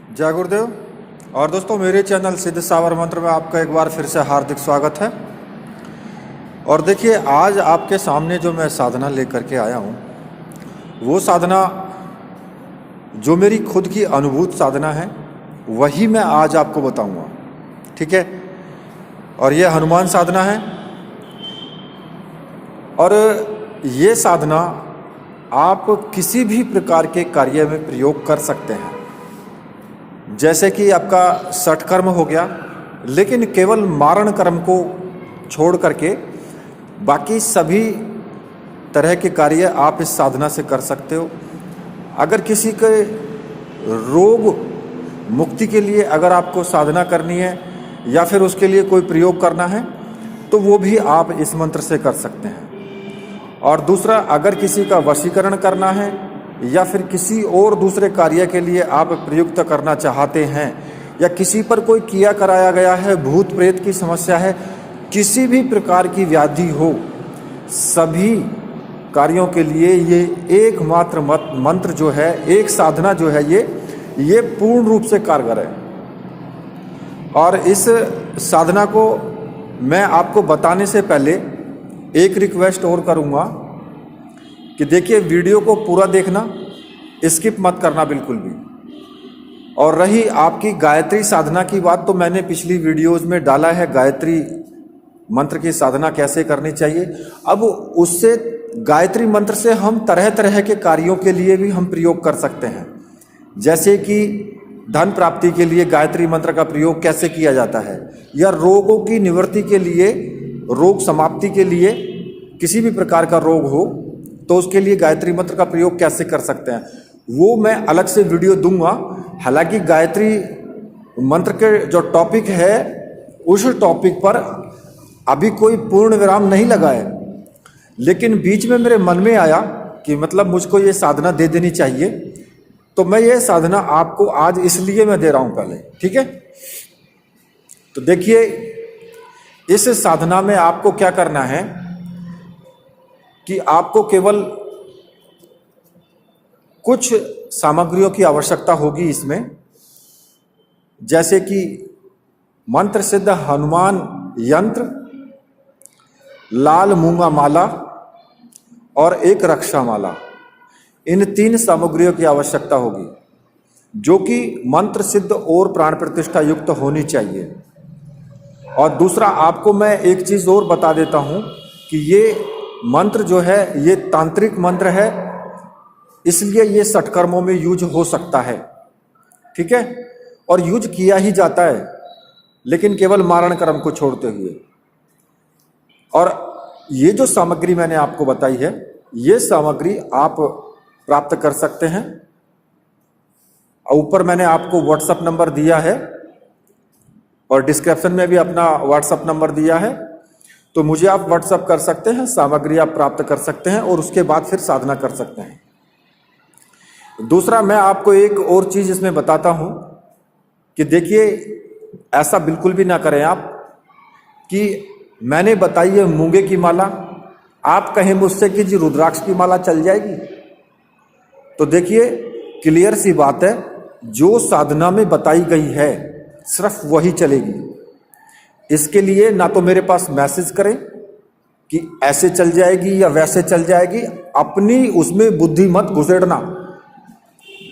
जय गुरुदेव। और दोस्तों, मेरे चैनल सिद्ध सावर मंत्र में आपका एक बार फिर से हार्दिक स्वागत है। और देखिए, आज आपके सामने जो मैं साधना लेकर के आया हूँ, वो साधना जो मेरी खुद की अनुभूत साधना है, वही मैं आज आपको बताऊँगा। ठीक है। और ये हनुमान साधना है। और ये साधना आप किसी भी प्रकार के कार्य में प्रयोग कर सकते हैं। जैसे कि आपका सठ कर्म हो गया, लेकिन केवल मारण कर्म को छोड़ करके बाकी सभी तरह के कार्य आप इस साधना से कर सकते हो। अगर किसी के रोग मुक्ति के लिए अगर आपको साधना करनी है या फिर उसके लिए कोई प्रयोग करना है, तो वो भी आप इस मंत्र से कर सकते हैं। और दूसरा, अगर किसी का वशीकरण करना है या फिर किसी और दूसरे कार्य के लिए आप प्रयुक्त करना चाहते हैं, या किसी पर कोई किया कराया गया है, भूत प्रेत की समस्या है, किसी भी प्रकार की व्याधि हो, सभी कार्यों के लिए ये एकमात्र मंत्र जो है, एक साधना जो है, ये पूर्ण रूप से कारगर है। और इस साधना को मैं आपको बताने से पहले एक रिक्वेस्ट और करूँगा कि देखिए, वीडियो को पूरा देखना, स्किप मत करना बिल्कुल भी। और रही आपकी गायत्री साधना की बात, तो मैंने पिछली वीडियोस में डाला है गायत्री मंत्र की साधना कैसे करनी चाहिए। अब उससे गायत्री मंत्र से हम तरह तरह के कार्यों के लिए भी हम प्रयोग कर सकते हैं। जैसे कि धन प्राप्ति के लिए गायत्री मंत्र का प्रयोग कैसे किया जाता है, या रोगों की निवृत्ति के लिए, रोग समाप्ति के लिए, किसी भी प्रकार का रोग हो तो उसके लिए गायत्री मंत्र का प्रयोग कैसे कर सकते हैं, वो मैं अलग से वीडियो दूंगा। हालांकि गायत्री मंत्र के जो टॉपिक है, उस टॉपिक पर अभी कोई पूर्ण विराम नहीं लगा है, लेकिन बीच में मेरे मन में आया कि मतलब मुझको ये साधना दे देनी चाहिए, तो मैं ये साधना आपको आज इसलिए मैं दे रहा हूँ पहले। ठीक है। तो देखिए, इस साधना में आपको क्या करना है कि आपको केवल कुछ सामग्रियों की आवश्यकता होगी इसमें, जैसे कि मंत्र सिद्ध हनुमान यंत्र, लाल मूंगा माला और एक रक्षा माला। इन 3 सामग्रियों की आवश्यकता होगी, जो कि मंत्र सिद्ध और प्राण प्रतिष्ठा युक्त होनी चाहिए। और दूसरा, आपको मैं एक चीज़ और बता देता हूँ कि ये मंत्र जो है, ये तांत्रिक मंत्र है, इसलिए ये षटकर्मों में यूज हो सकता है। ठीक है। और यूज किया ही जाता है, लेकिन केवल मारण कर्म को छोड़ते हुए। और ये जो सामग्री मैंने आपको बताई है, ये सामग्री आप प्राप्त कर सकते हैं। ऊपर मैंने आपको व्हाट्सएप नंबर दिया है और डिस्क्रिप्शन में भी अपना व्हाट्सएप नंबर दिया है, तो मुझे आप व्हाट्सएप कर सकते हैं, सामग्री आप प्राप्त कर सकते हैं और उसके बाद फिर साधना कर सकते हैं। दूसरा, मैं आपको एक और चीज़ इसमें बताता हूं कि देखिए, ऐसा बिल्कुल भी ना करें आप कि मैंने बताई है मूंगे की माला, आप कहें मुझसे कि जी रुद्राक्ष की माला चल जाएगी। तो देखिए, क्लियर सी बात है, जो साधना में बताई गई है सिर्फ वही चलेगी। इसके लिए ना तो मेरे पास मैसेज करें कि ऐसे चल जाएगी या वैसे चल जाएगी, अपनी उसमें बुद्धि मत घुसेड़ना।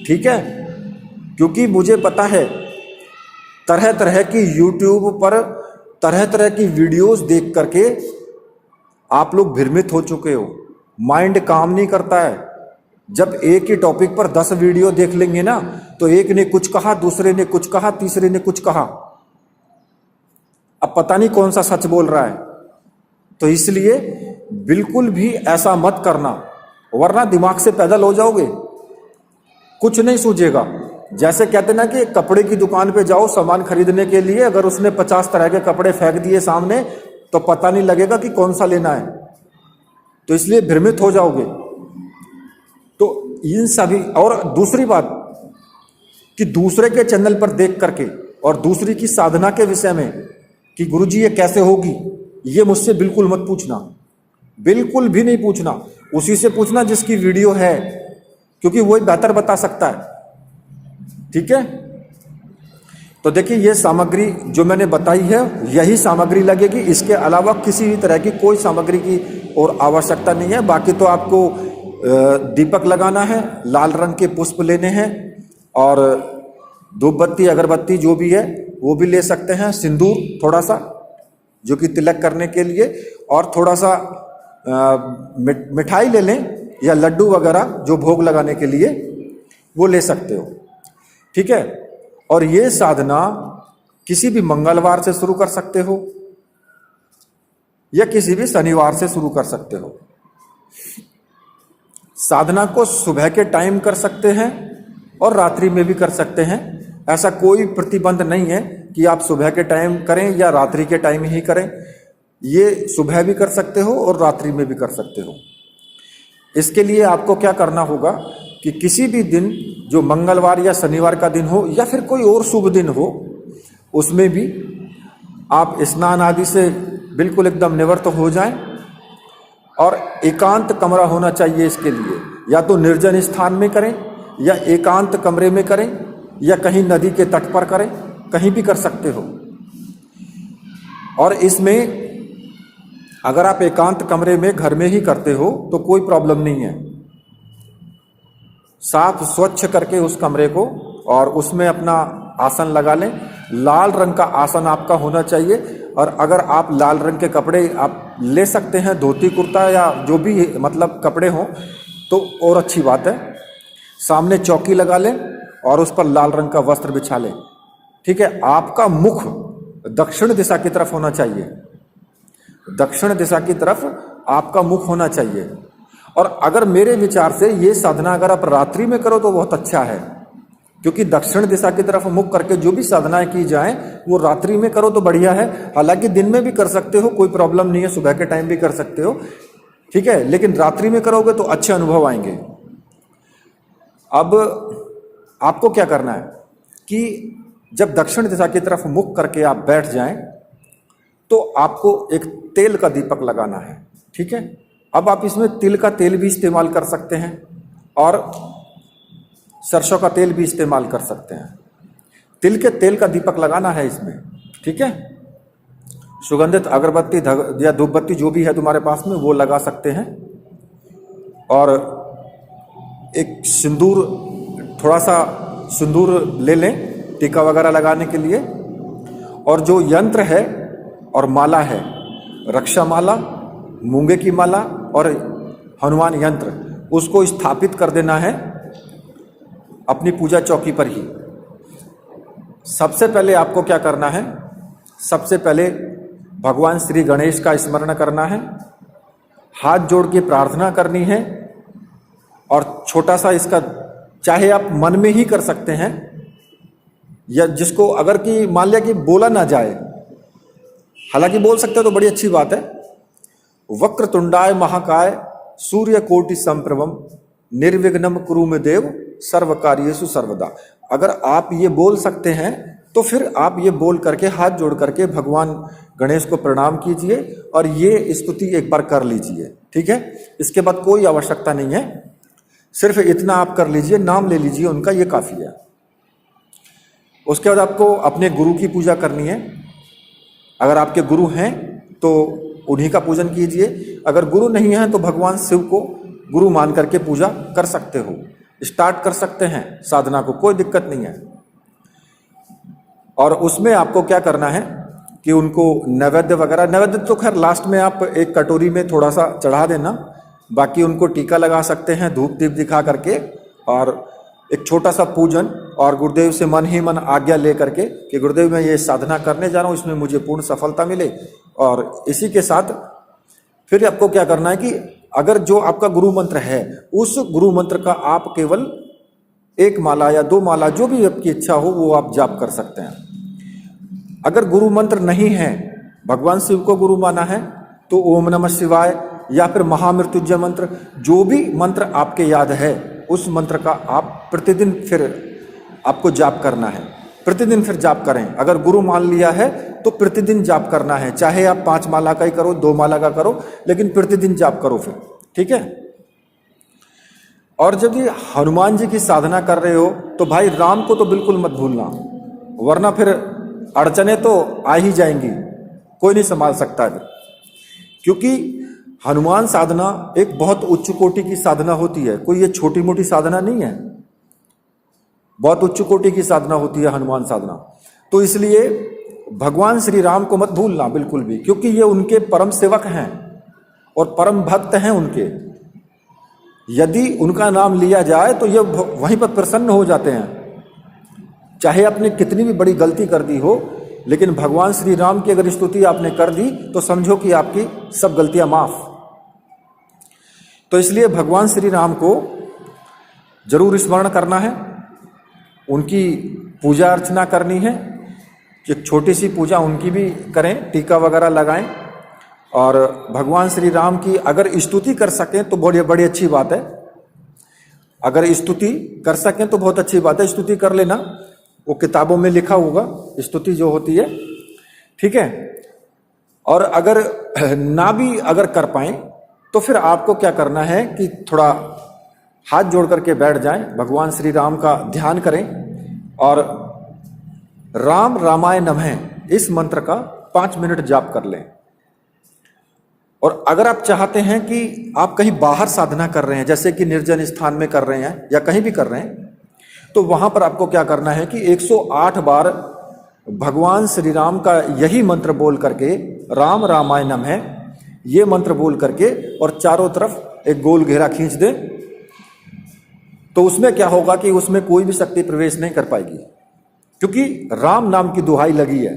ठीक है। क्योंकि मुझे पता है, तरह तरह की यूट्यूब पर तरह तरह की वीडियोस देख करके आप लोग भ्रमित हो चुके हो। माइंड काम नहीं करता है। जब एक ही टॉपिक पर 10 वीडियो देख लेंगे ना, तो एक ने कुछ कहा, दूसरे ने कुछ कहा, तीसरे ने कुछ कहा, अब पता नहीं कौन सा सच बोल रहा है। तो इसलिए बिल्कुल भी ऐसा मत करना, वरना दिमाग से पैदल हो जाओगे, कुछ नहीं सूझेगा। जैसे कहते ना कि कपड़े की दुकान पे जाओ सामान खरीदने के लिए, अगर उसने 50 तरह के कपड़े फेंक दिए सामने, तो पता नहीं लगेगा कि कौन सा लेना है, तो इसलिए भ्रमित हो जाओगे। तो इन सभी, और दूसरी बात कि दूसरे के चैनल पर देख करके और दूसरी की साधना के विषय में कि गुरुजी ये कैसे होगी, ये मुझसे बिल्कुल मत पूछना, बिल्कुल भी नहीं पूछना। उसी से पूछना जिसकी वीडियो है, क्योंकि वही बेहतर बता सकता है। ठीक है। तो देखिए ये सामग्री जो मैंने बताई है यही सामग्री लगेगी, इसके अलावा किसी भी तरह की कोई सामग्री की और आवश्यकता नहीं है। बाकी तो आपको दीपक लगाना है, लाल रंग के पुष्प लेने हैं और धूप बत्ती अगरबत्ती जो भी है वो भी ले सकते हैं, सिंदूर थोड़ा सा जो कि तिलक करने के लिए, और थोड़ा सा मिठाई ले लें या लड्डू वगैरह जो भोग लगाने के लिए वो ले सकते हो। ठीक है, और ये साधना किसी भी मंगलवार से शुरू कर सकते हो या किसी भी शनिवार से शुरू कर सकते हो। साधना को सुबह के टाइम कर सकते हैं और रात्रि में भी कर सकते हैं, ऐसा कोई प्रतिबंध नहीं है कि आप सुबह के टाइम करें या रात्रि के टाइम ही करें। ये सुबह भी कर सकते हो और रात्रि में भी कर सकते हो। इसके लिए आपको क्या करना होगा कि किसी भी दिन जो मंगलवार या शनिवार का दिन हो या फिर कोई और शुभ दिन हो, उसमें भी आप स्नान आदि से बिल्कुल एकदम निवृत्त हो जाएं और एकांत कमरा होना चाहिए। इसके लिए या तो निर्जन स्थान में करें या एकांत कमरे में करें या कहीं नदी के तट पर करें, कहीं भी कर सकते हो। और इसमें अगर आप एकांत कमरे में घर में ही करते हो तो कोई प्रॉब्लम नहीं है। साफ स्वच्छ करके उस कमरे को और उसमें अपना आसन लगा लें। लाल रंग का आसन आपका होना चाहिए, और अगर आप लाल रंग के कपड़े आप ले सकते हैं, धोती कुर्ता या जो भी मतलब कपड़े हों तो और अच्छी बात है। सामने चौकी लगा लें और उस पर लाल रंग का वस्त्र बिछा लें। ठीक है, आपका मुख दक्षिण दिशा की तरफ होना चाहिए, दक्षिण दिशा की तरफ आपका मुख होना चाहिए। और अगर मेरे विचार से ये साधना अगर आप रात्रि में करो तो बहुत अच्छा है, क्योंकि दक्षिण दिशा की तरफ मुख करके जो भी साधनाएं की जाएं वो रात्रि में करो तो बढ़िया है। हालांकि दिन में भी कर सकते हो, कोई प्रॉब्लम नहीं है, सुबह के टाइम भी कर सकते हो। ठीक है, लेकिन रात्रि में करोगे तो अच्छे अनुभव आएंगे। अब आपको क्या करना है कि जब दक्षिण दिशा की तरफ मुख करके आप बैठ जाएं तो आपको एक तेल का दीपक लगाना है। ठीक है, अब आप इसमें तिल का तेल भी इस्तेमाल कर सकते हैं और सरसों का तेल भी इस्तेमाल कर सकते हैं। तिल के तेल का दीपक लगाना है इसमें। ठीक है, सुगंधित अगरबत्ती या धूप बत्ती जो भी है तुम्हारे पास में वो लगा सकते हैं, और एक सिंदूर, थोड़ा सा सिंदूर ले लें टीका वगैरह लगाने के लिए। और जो यंत्र है और माला है, रक्षा माला, मूंगे की माला और हनुमान यंत्र, उसको स्थापित कर देना है अपनी पूजा चौकी पर ही। सबसे पहले आपको क्या करना है, सबसे पहले भगवान श्री गणेश का स्मरण करना है, हाथ जोड़ के प्रार्थना करनी है। और छोटा सा इसका चाहे आप मन में ही कर सकते हैं, या जिसको अगर कि मान लिया कि बोला ना जाए, हालांकि बोल सकते हो तो बड़ी अच्छी बात है। वक्रतुंडाय महाकाय सूर्य कोटि संप्रभम निर्विघ्नम कुरु मे देव सर्व कार्येषु सर्वदा। अगर आप ये बोल सकते हैं तो फिर आप ये बोल करके हाथ जोड़ करके भगवान गणेश को प्रणाम कीजिए और ये स्तुति एक बार कर लीजिए। ठीक है, इसके बाद कोई आवश्यकता नहीं है, सिर्फ इतना आप कर लीजिए, नाम ले लीजिए उनका, ये काफ़ी है। उसके बाद आपको अपने गुरु की पूजा करनी है। अगर आपके गुरु हैं तो उन्हीं का पूजन कीजिए, अगर गुरु नहीं है तो भगवान शिव को गुरु मान करके पूजा कर सकते हो, स्टार्ट कर सकते हैं साधना को, कोई दिक्कत नहीं है। और उसमें आपको क्या करना है कि उनको नैवेद्य वगैरह, नैवेद्य तो खैर लास्ट में आप एक कटोरी में थोड़ा सा चढ़ा देना, बाकी उनको टीका लगा सकते हैं धूप दीप दिखा करके, और एक छोटा सा पूजन और गुरुदेव से मन ही मन आज्ञा ले करके कि गुरुदेव मैं ये साधना करने जा रहा हूँ, इसमें मुझे पूर्ण सफलता मिले। और इसी के साथ फिर आपको क्या करना है कि अगर जो आपका गुरु मंत्र है उस गुरु मंत्र का आप केवल एक माला या दो माला जो भी आपकी इच्छा हो वो आप जाप कर सकते हैं। अगर गुरु मंत्र नहीं है, भगवान शिव को गुरु माना है, तो ओम नमः शिवाय या फिर महामृत्युंजय मंत्र, जो भी मंत्र आपके याद है उस मंत्र का आप प्रतिदिन फिर आपको जाप करना है। प्रतिदिन फिर जाप करें। अगर गुरु मान लिया है तो प्रतिदिन जाप करना है, चाहे आप 5 माला का ही करो, 2 माला का करो, लेकिन प्रतिदिन जाप करो फिर। ठीक है, और जब ये हनुमान जी की साधना कर रहे हो तो भाई राम को तो बिल्कुल मत भूलना। वरना फिर अड़चने तो आ ही जाएंगी, कोई नहीं संभाल सकता है। क्योंकि हनुमान साधना एक बहुत उच्च कोटि की साधना होती है, कोई ये छोटी मोटी साधना नहीं है, बहुत उच्च कोटि की साधना होती है हनुमान साधना। तो इसलिए भगवान श्री राम को मत भूलना बिल्कुल भी, क्योंकि ये उनके परम सेवक हैं और परम भक्त हैं उनके। यदि उनका नाम लिया जाए तो ये वहीं पर प्रसन्न हो जाते हैं। चाहे आपने कितनी भी बड़ी गलती कर दी हो, लेकिन भगवान श्री राम की अगर स्तुति आपने कर दी तो समझो कि आपकी सब गलतियां माफ। तो इसलिए भगवान श्री राम को जरूर स्मरण करना है, उनकी पूजा अर्चना करनी है। एक छोटी सी पूजा उनकी भी करें, टीका वगैरह लगाएं, और भगवान श्री राम की अगर स्तुति कर सकें तो बड़ी अच्छी बात है। अगर स्तुति कर सकें तो बहुत अच्छी बात है, स्तुति कर लेना, वो किताबों में लिखा होगा स्तुति जो होती है, ठीक है। और अगर ना भी अगर कर पाए तो फिर आपको क्या करना है कि थोड़ा हाथ जोड़ करके बैठ जाएं, भगवान श्री राम का ध्यान करें और राम रामाय नमः इस मंत्र का 5 मिनट जाप कर लें। और अगर आप चाहते हैं कि आप कहीं बाहर साधना कर रहे हैं, जैसे कि निर्जन स्थान में कर रहे हैं या कहीं भी कर रहे हैं, तो वहां पर आपको क्या करना है कि 108 बार भगवान श्री राम का यही मंत्र बोल करके, राम रामाय नमः ये मंत्र बोल करके, और चारों तरफ एक गोल घेरा खींच दें। तो उसमें क्या होगा कि उसमें कोई भी शक्ति प्रवेश नहीं कर पाएगी, क्योंकि राम नाम की दुहाई लगी है।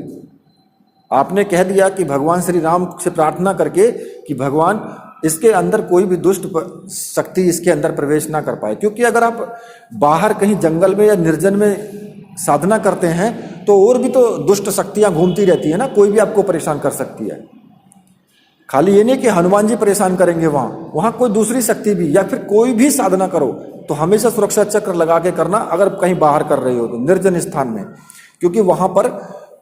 आपने कह दिया कि भगवान श्री राम से प्रार्थना करके कि भगवान इसके अंदर कोई भी दुष्ट शक्ति इसके अंदर प्रवेश ना कर पाए। क्योंकि अगर आप बाहर कहीं जंगल में या निर्जन में साधना करते हैं तो और भी तो दुष्ट शक्तियां घूमती रहती है ना, कोई भी आपको परेशान कर सकती है। खाली ये नहीं कि हनुमान जी परेशान करेंगे, वहां कोई दूसरी शक्ति भी, या फिर कोई भी साधना करो तो हमेशा सुरक्षा चक्र लगा के करना अगर कहीं बाहर कर रहे हो तो, निर्जन स्थान में, क्योंकि वहां पर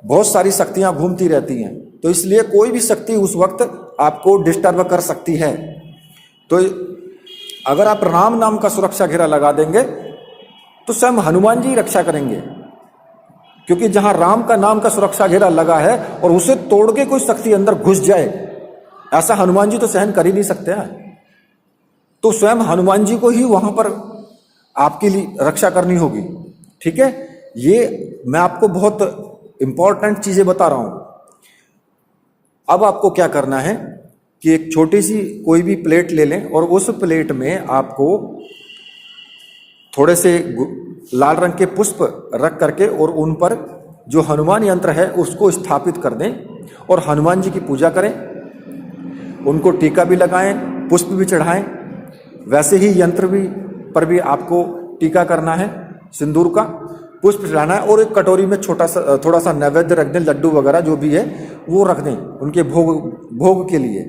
बहुत सारी शक्तियां घूमती रहती हैं। तो इसलिए कोई भी शक्ति उस वक्त आपको डिस्टर्ब कर सकती है। तो अगर आप राम नाम का सुरक्षा घेरा लगा देंगे तो स्वयं हनुमान जी रक्षा करेंगे, क्योंकि जहां राम का नाम का सुरक्षा घेरा लगा है और उसे तोड़ के कोई शक्ति अंदर घुस जाए, ऐसा हनुमान जी तो सहन कर ही नहीं सकते हैं। तो स्वयं हनुमान जी को ही वहां पर आपके लिए रक्षा करनी होगी, ठीक है। ये मैं आपको बहुत इंपॉर्टेंट चीजें बता रहा हूं। अब आपको क्या करना है कि एक छोटी सी कोई भी प्लेट ले लें और उस प्लेट में आपको थोड़े से लाल रंग के पुष्प रख करके और उन पर जो हनुमान यंत्र है उसको स्थापित कर दें और हनुमान जी की पूजा करें। उनको टीका भी लगाएं, पुष्प भी चढ़ाएं। वैसे ही यंत्र भी पर भी आपको टीका करना है, सिंदूर का पुष्प चढ़ाना है, और एक कटोरी में थोड़ा सा नैवेद्य रख दें, लड्डू वगैरह जो भी है वो रख दें उनके भोग के लिए,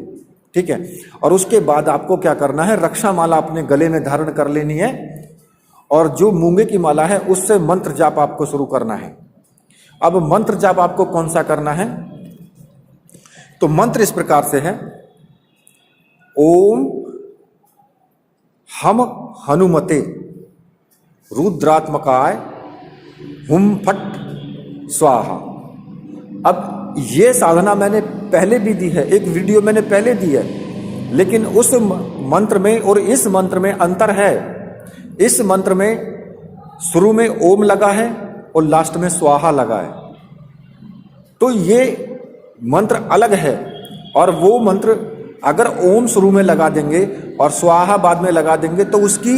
ठीक है। और उसके बाद आपको क्या करना है, रक्षा माला अपने गले में धारण कर लेनी है, और जो मूंगे की माला है उससे मंत्र जाप आपको शुरू करना है। अब मंत्र जाप आपको कौन सा करना है, तो मंत्र इस प्रकार से है, ओम हम हनुमते रुद्रात्मकाय हुम फट स्वाहा। अब ये साधना मैंने पहले भी दी है, एक वीडियो मैंने पहले दी है, लेकिन उस मंत्र में और इस मंत्र में अंतर है। इस मंत्र में शुरू में ओम लगा है और लास्ट में स्वाहा लगा है, तो ये मंत्र अलग है। और वो मंत्र अगर ओम शुरू में लगा देंगे और स्वाहा बाद में लगा देंगे तो उसकी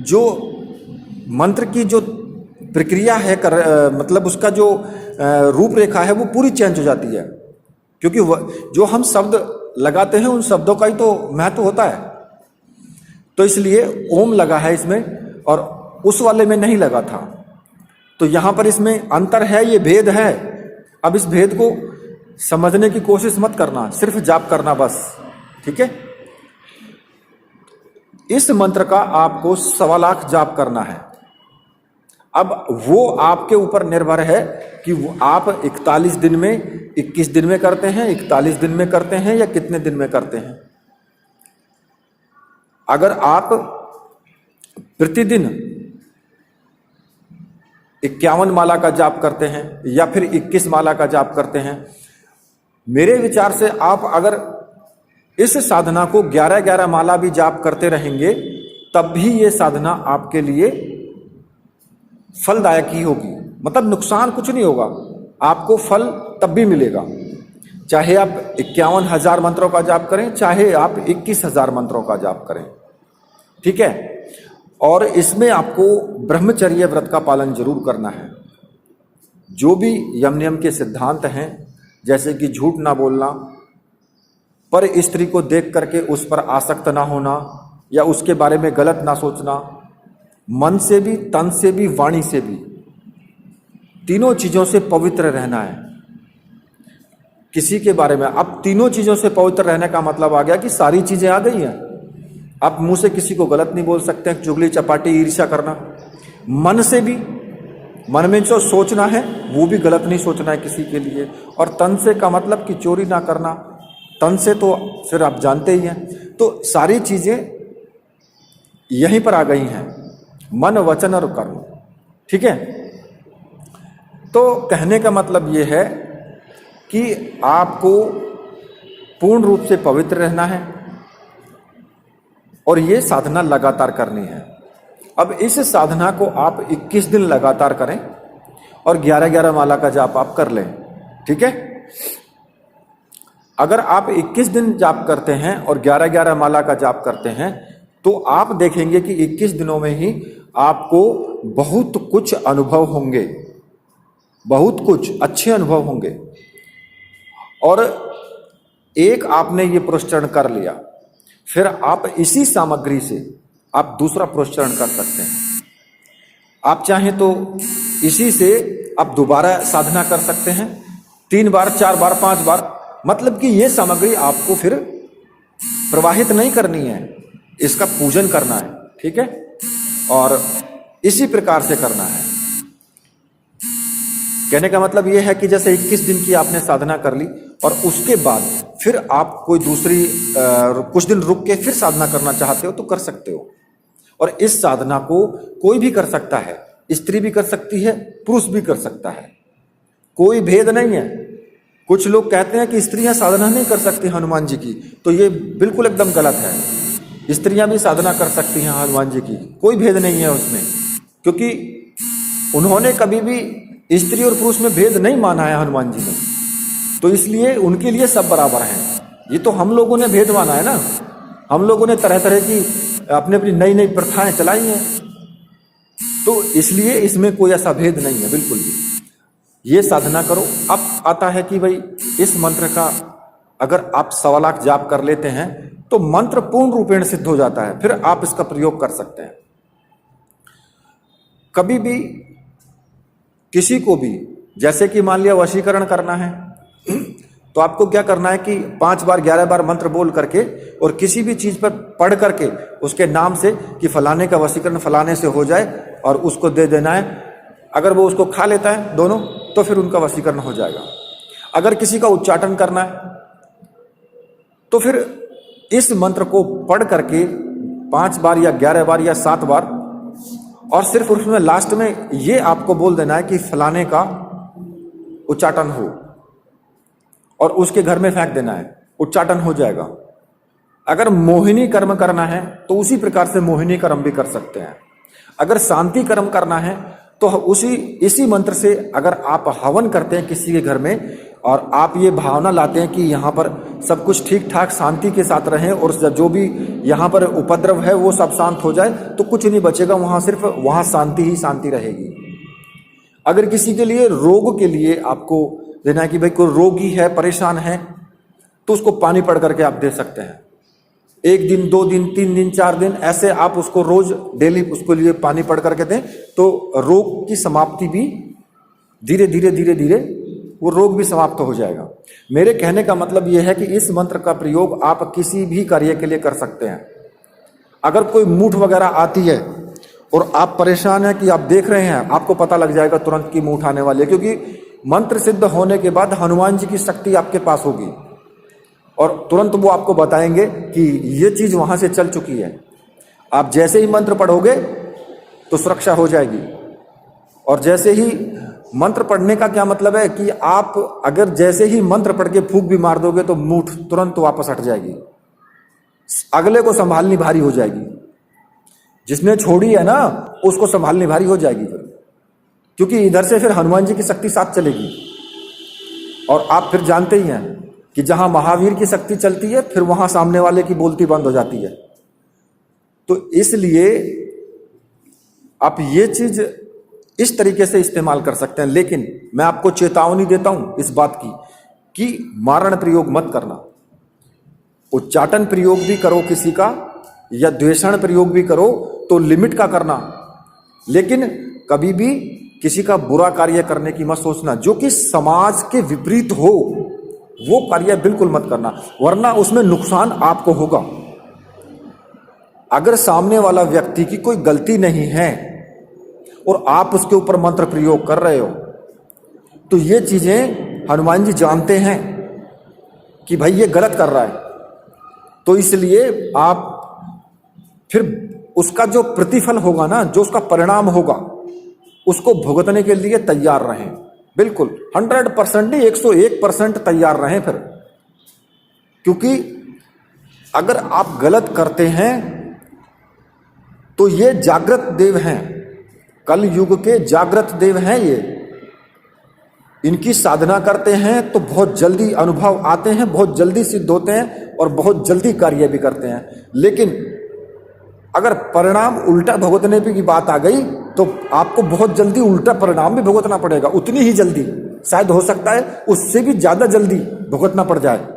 जो मंत्र की जो प्रक्रिया है मतलब उसका जो रूपरेखा है वो पूरी चेंज हो जाती है, क्योंकि जो हम शब्द लगाते हैं उन शब्दों का ही तो महत्व होता है। तो इसलिए ओम लगा है इसमें और उस वाले में नहीं लगा था, तो यहां पर इसमें अंतर है, ये भेद है। अब इस भेद को समझने की कोशिश मत करना, सिर्फ जाप करना बस, ठीक है। इस मंत्र का आपको 1.25 लाख जाप करना है। अब वो आपके ऊपर निर्भर है कि वो आप 41 दिन में, 21 दिन में करते हैं, 41 दिन में करते हैं या कितने दिन में करते हैं। अगर आप प्रतिदिन 51 माला का जाप करते हैं या फिर 21 माला का जाप करते हैं, मेरे विचार से आप अगर इस साधना को 11-11 माला भी जाप करते रहेंगे तब भी ये साधना आपके लिए फलदायक ही होगी। मतलब नुकसान कुछ नहीं होगा, आपको फल तब भी मिलेगा, चाहे आप 51,000 मंत्रों का जाप करें, चाहे आप 21,000 मंत्रों का जाप करें। ठीक है। और इसमें आपको ब्रह्मचर्य व्रत का पालन जरूर करना है। जो भी यम नियम के सिद्धांत हैं, जैसे कि झूठ ना बोलना, पर स्त्री को देख करके उस पर आसक्त ना होना या उसके बारे में गलत ना सोचना, मन से भी, तन से भी, वाणी से भी, तीनों चीजों से पवित्र रहना है। किसी के बारे में, अब तीनों चीजों से पवित्र रहने का मतलब आ गया कि सारी चीजें आ गई हैं। आप मुंह से किसी को गलत नहीं बोल सकते हैं, चुगली चपाटी ईर्ष्या करना। मन से भी, मन में जो सोचना है वो भी गलत नहीं सोचना है किसी के लिए। और तन से का मतलब कि चोरी ना करना, तन से तो फिर आप जानते ही हैं। तो सारी चीजें यहीं पर आ गई हैं, मन, वचन और कर्म। ठीक है। तो कहने का मतलब ये है कि आपको पूर्ण रूप से पवित्र रहना है और ये साधना लगातार करनी है। अब इस साधना को आप 21 दिन लगातार करें और 11-11 माला का जाप आप कर लें। ठीक है। अगर आप 21 दिन जाप करते हैं और 11-11 माला का जाप करते हैं तो आप देखेंगे कि 21 दिनों में ही आपको बहुत कुछ अनुभव होंगे, बहुत कुछ अच्छे अनुभव होंगे। और एक आपने ये पुरस्चरण कर लिया, फिर आप इसी सामग्री से आप दूसरा पुरस्चरण कर सकते हैं। आप चाहें तो इसी से आप दोबारा साधना कर सकते हैं, 3 बार, 4 बार, 5 बार। मतलब कि ये सामग्री आपको फिर प्रवाहित नहीं करनी है, इसका पूजन करना है। ठीक है। और इसी प्रकार से करना है। कहने का मतलब यह है कि जैसे 21 दिन की आपने साधना कर ली और उसके बाद फिर आप कोई दूसरी कुछ दिन रुक के फिर साधना करना चाहते हो तो कर सकते हो। और इस साधना को कोई भी कर सकता है, स्त्री भी कर सकती है, पुरुष भी कर सकता है, कोई भेद नहीं है। कुछ लोग कहते हैं कि स्त्रियां साधना नहीं कर सकती हनुमान जी की, तो ये बिल्कुल एकदम गलत है। स्त्रियां भी साधना कर सकती हैं हनुमान जी की, कोई भेद नहीं है उसमें, क्योंकि उन्होंने कभी भी स्त्री और पुरुष में भेद नहीं माना है हनुमान जी ने। तो इसलिए उनके लिए सब बराबर हैं। ये तो हम लोगों ने भेद माना है ना, हम लोगों ने तरह तरह की अपनी अपनी नई नई प्रथाएं चलाई हैं। तो इसलिए इसमें कोई ऐसा भेद नहीं है बिल्कुल भी। ये साधना करो। अब आता है कि भाई इस मंत्र का अगर आप 1.25 लाख जाप कर लेते हैं तो मंत्र पूर्ण रूपेण सिद्ध हो जाता है, फिर आप इसका प्रयोग कर सकते हैं। कभी भी किसी को भी, जैसे कि मान लिया वशीकरण करना है, तो आपको क्या करना है कि 5 बार 11 बार मंत्र बोल करके और किसी भी चीज पर पढ़ करके उसके नाम से कि फलाने का वशीकरण फलाने से हो जाए और उसको दे देना है। अगर वो उसको खा लेता है दोनों तो फिर उनका वशीकरण हो जाएगा। अगर किसी का उच्चाटन करना है तो फिर इस मंत्र को पढ़ करके 5 बार या 11 बार या 7 बार, और सिर्फ उसमें लास्ट में ये आपको बोल देना है कि फलाने का उच्चाटन हो और उसके घर में फेंक देना है, उच्चाटन हो जाएगा। अगर मोहिनी कर्म करना है तो उसी प्रकार से मोहिनी कर्म भी कर सकते हैं। अगर शांति कर्म करना है तो इसी मंत्र से अगर आप हवन करते हैं किसी के घर में और आप ये भावना लाते हैं कि यहाँ पर सब कुछ ठीक ठाक शांति के साथ रहें और जो भी यहाँ पर उपद्रव है वो सब शांत हो जाए, तो कुछ नहीं बचेगा वहाँ, सिर्फ वहाँ शांति ही शांति रहेगी। अगर किसी के लिए रोग के लिए आपको देना है कि भाई कोई रोगी है, परेशान है, तो उसको पानी पढ़ करके आप दे सकते हैं। 1 दिन, 2 दिन, 3 दिन, 4 दिन, ऐसे आप उसको रोज डेली उसको लिए पानी पढ़ करके दें तो रोग की समाप्ति भी धीरे धीरे धीरे धीरे वो रोग भी समाप्त हो जाएगा। मेरे कहने का मतलब यह है कि इस मंत्र का प्रयोग आप किसी भी कार्य के लिए कर सकते हैं। अगर कोई मूठ वगैरह आती है और आप परेशान हैं कि आप देख रहे हैं, आपको पता लग जाएगा तुरंत कि मूठ आने वाली है, क्योंकि मंत्र सिद्ध होने के बाद हनुमान जी की शक्ति आपके पास होगी और तुरंत वो आपको बताएंगे कि ये चीज वहां से चल चुकी है। आप जैसे ही मंत्र पढ़ोगे तो सुरक्षा हो जाएगी। और जैसे ही मंत्र पढ़ने का क्या मतलब है कि आप अगर जैसे ही मंत्र पढ़ के फूंक भी मार दोगे तो मूठ तुरंत वापस हट जाएगी, अगले को संभालनी भारी हो जाएगी। जिसने छोड़ी है ना उसको संभालनी भारी हो जाएगी फिर, क्योंकि इधर से फिर हनुमान जी की शक्ति साथ चलेगी। और आप फिर जानते ही हैं कि जहां महावीर की शक्ति चलती है फिर वहां सामने वाले की बोलती बंद हो जाती है। तो इसलिए आप ये चीज इस तरीके से इस्तेमाल कर सकते हैं। लेकिन मैं आपको चेतावनी देता हूं इस बात की कि मारण प्रयोग मत करना। उच्चाटन प्रयोग भी करो किसी का या द्वेषण प्रयोग भी करो तो लिमिट का करना, लेकिन कभी भी किसी का बुरा कार्य करने की मत सोचना। जो कि समाज के विपरीत हो वो कार्य बिल्कुल मत करना, वरना उसमें नुकसान आपको होगा। अगर सामने वाला व्यक्ति की कोई गलती नहीं है और आप उसके ऊपर मंत्र प्रयोग कर रहे हो तो ये चीजें हनुमान जी जानते हैं कि भाई ये गलत कर रहा है। तो इसलिए आप फिर उसका जो प्रतिफल होगा ना, जो उसका परिणाम होगा, उसको भुगतने के लिए तैयार रहें। बिल्कुल 100% नहीं, 101% तैयार रहें फिर। क्योंकि अगर आप गलत करते हैं तो ये जागृत देव हैं, कल युग के जागृत देव हैं ये। इनकी साधना करते हैं तो बहुत जल्दी अनुभव आते हैं, बहुत जल्दी सिद्ध होते हैं और बहुत जल्दी कार्य भी करते हैं। लेकिन अगर परिणाम उल्टा भुगतने की बात आ गई तो आपको बहुत जल्दी उल्टा परिणाम भी भुगतना पड़ेगा, उतनी ही जल्दी, शायद हो सकता है उससे भी ज्यादा जल्दी भुगतना पड़ जाए।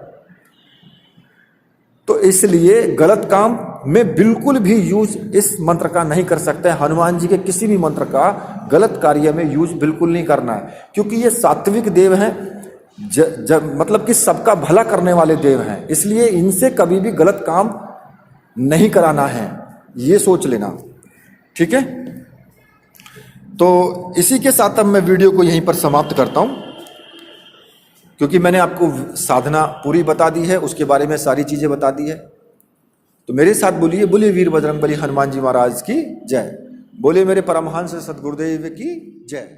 तो इसलिए गलत काम में बिल्कुल भी यूज इस मंत्र का नहीं कर सकते। हनुमान जी के किसी भी मंत्र का गलत कार्य में यूज बिल्कुल नहीं करना है, क्योंकि ये सात्विक देव हैं, मतलब कि सबका भला करने वाले देव हैं। इसलिए इनसे कभी भी गलत काम नहीं कराना है, ये सोच लेना। ठीक है, तो इसी के साथ अब मैं वीडियो को यहीं पर समाप्त करता हूं, क्योंकि मैंने आपको साधना पूरी बता दी है, उसके बारे में सारी चीजें बता दी है। तो मेरे साथ बोलिए, बोलिए वीर बजरंगबली हनुमान जी महाराज की जय, बोलिए मेरे परमहंस सद्गुरुदेव की जय।